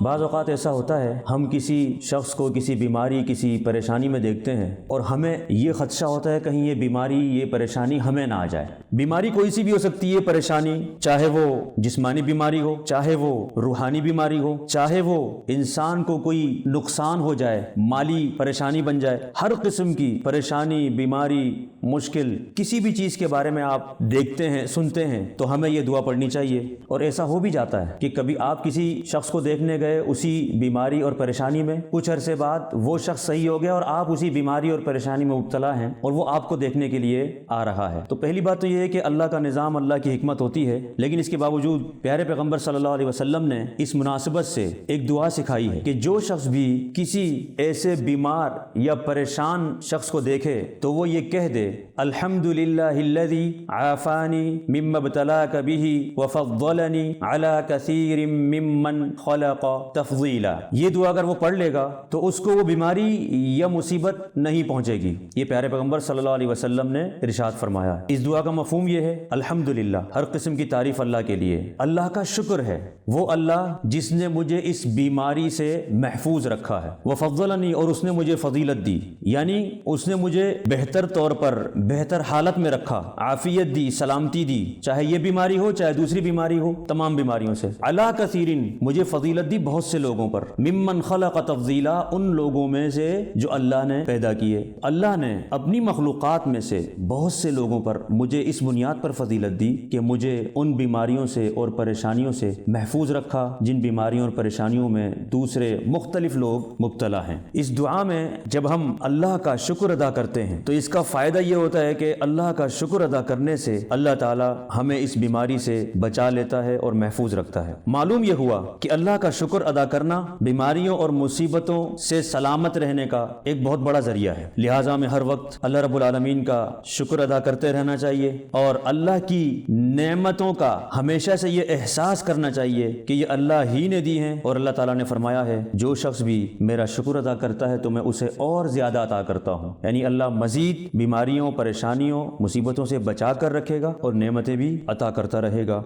بعض اوقات ایسا ہوتا ہے ہم کسی شخص کو کسی بیماری کسی پریشانی میں دیکھتے ہیں اور ہمیں یہ خدشہ ہوتا ہے کہیں یہ بیماری یہ پریشانی ہمیں نہ آ جائے۔ بیماری کوئی سی بھی ہو سکتی ہے، پریشانی چاہے وہ جسمانی بیماری ہو، چاہے وہ روحانی بیماری ہو، چاہے وہ انسان کو کوئی نقصان ہو جائے، مالی پریشانی بن جائے، ہر قسم کی پریشانی بیماری مشکل کسی بھی چیز کے بارے میں آپ دیکھتے ہیں سنتے ہیں تو ہمیں یہ دعا پڑھنی چاہیے۔ اور ایسا ہو بھی جاتا ہے کہ کبھی آپ کسی شخص کو دیکھنے گئے اسی بیماری اور پریشانی میں، کچھ عرصے بعد وہ شخص صحیح ہو گیا اور آپ اسی بیماری اور پریشانی میں مبتلا ہیں اور وہ آپ کو دیکھنے کے لیے آ رہا ہے۔ تو پہلی بات تو یہ ہے کہ اللہ کا نظام، اللہ کی حکمت ہوتی ہے، لیکن اس کے باوجود پیارے پیغمبر صلی اللہ علیہ وسلم نے اس مناسبت سے ایک دعا سکھائی ہے کہ جو شخص بھی کسی ایسے بیمار یا پریشان شخص کو دیکھے تو وہ یہ کہہ دے الحمدللہ الذی عافانی مما ابتلاک بہ وفضلنی علی کثیر ممن خلق تفضیلا۔ یہ دعا اگر وہ پڑھ لے گا تو اس کو وہ بیماری یا مصیبت نہیں پہنچے گی۔ یہ پیارے پیغمبر صلی اللہ علیہ وسلم نے ارشاد فرمایا۔ اس دعا کا مفہوم یہ ہے الحمدللہ، ہر قسم کی تعریف اللہ کے لیے، اللہ کا شکر ہے، وہ اللہ جس نے مجھے اس بیماری سے محفوظ رکھا ہے، وفضلنی، اور اس نے مجھے فضیلت دی، یعنی اس نے مجھے بہتر طور پر بہتر حالت میں رکھا، عافیت دی، سلامتی دی، چاہے یہ بیماری ہو چاہے دوسری بیماری ہو، تمام بیماریوں سے، علی کثیرن، مجھے فضیلت دی بہت سے لوگوں پر، ممن خلق تفضیلا، ان لوگوں میں سے جو اللہ نے پیدا کیے۔ اللہ نے اپنی مخلوقات میں سے بہت سے لوگوں پر مجھے اس بنیاد پر فضیلت دی کہ مجھے ان بیماریوں سے اور پریشانیوں سے محفوظ رکھا جن بیماریوں اور پریشانیوں میں دوسرے مختلف لوگ مبتلا ہیں۔ اس دعا میں جب ہم اللہ کا شکر ادا کرتے ہیں تو اس کا فائدہ یہ ہوتا ہے کہ اللہ کا شکر ادا کرنے سے اللہ تعالی ہمیں اس بیماری سے بچا لیتا ہے اور محفوظ رکھتا ہے۔ معلوم یہ ہوا کہ اللہ کا شکر ادا کرنا بیماریوں اور مصیبتوں سے سلامت رہنے کا ایک بہت بڑا ذریعہ ہے، لہٰذا ہمیں ہر وقت اللہ رب العالمین کا شکر ادا کرتے رہنا چاہیے اور اللہ کی نعمتوں کا ہمیشہ سے یہ احساس کرنا چاہیے کہ یہ اللہ ہی نے دی ہیں، اور اللہ تعالیٰ نے فرمایا ہے جو شخص بھی میرا شکر ادا کرتا ہے تو میں اسے اور زیادہ عطا کرتا ہوں، یعنی اللہ مزید بیماریوں پریشانیوں مصیبتوں سے بچا کر رکھے گا اور نعمتیں بھی عطا کرتا رہے گا۔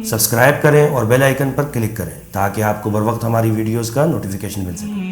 سبسکرائب کریں اور بیل آئیکن پر کلک کریں تاکہ آپ کو بر وقت ہماری ویڈیوز کا نوٹیفیکیشن مل سکے۔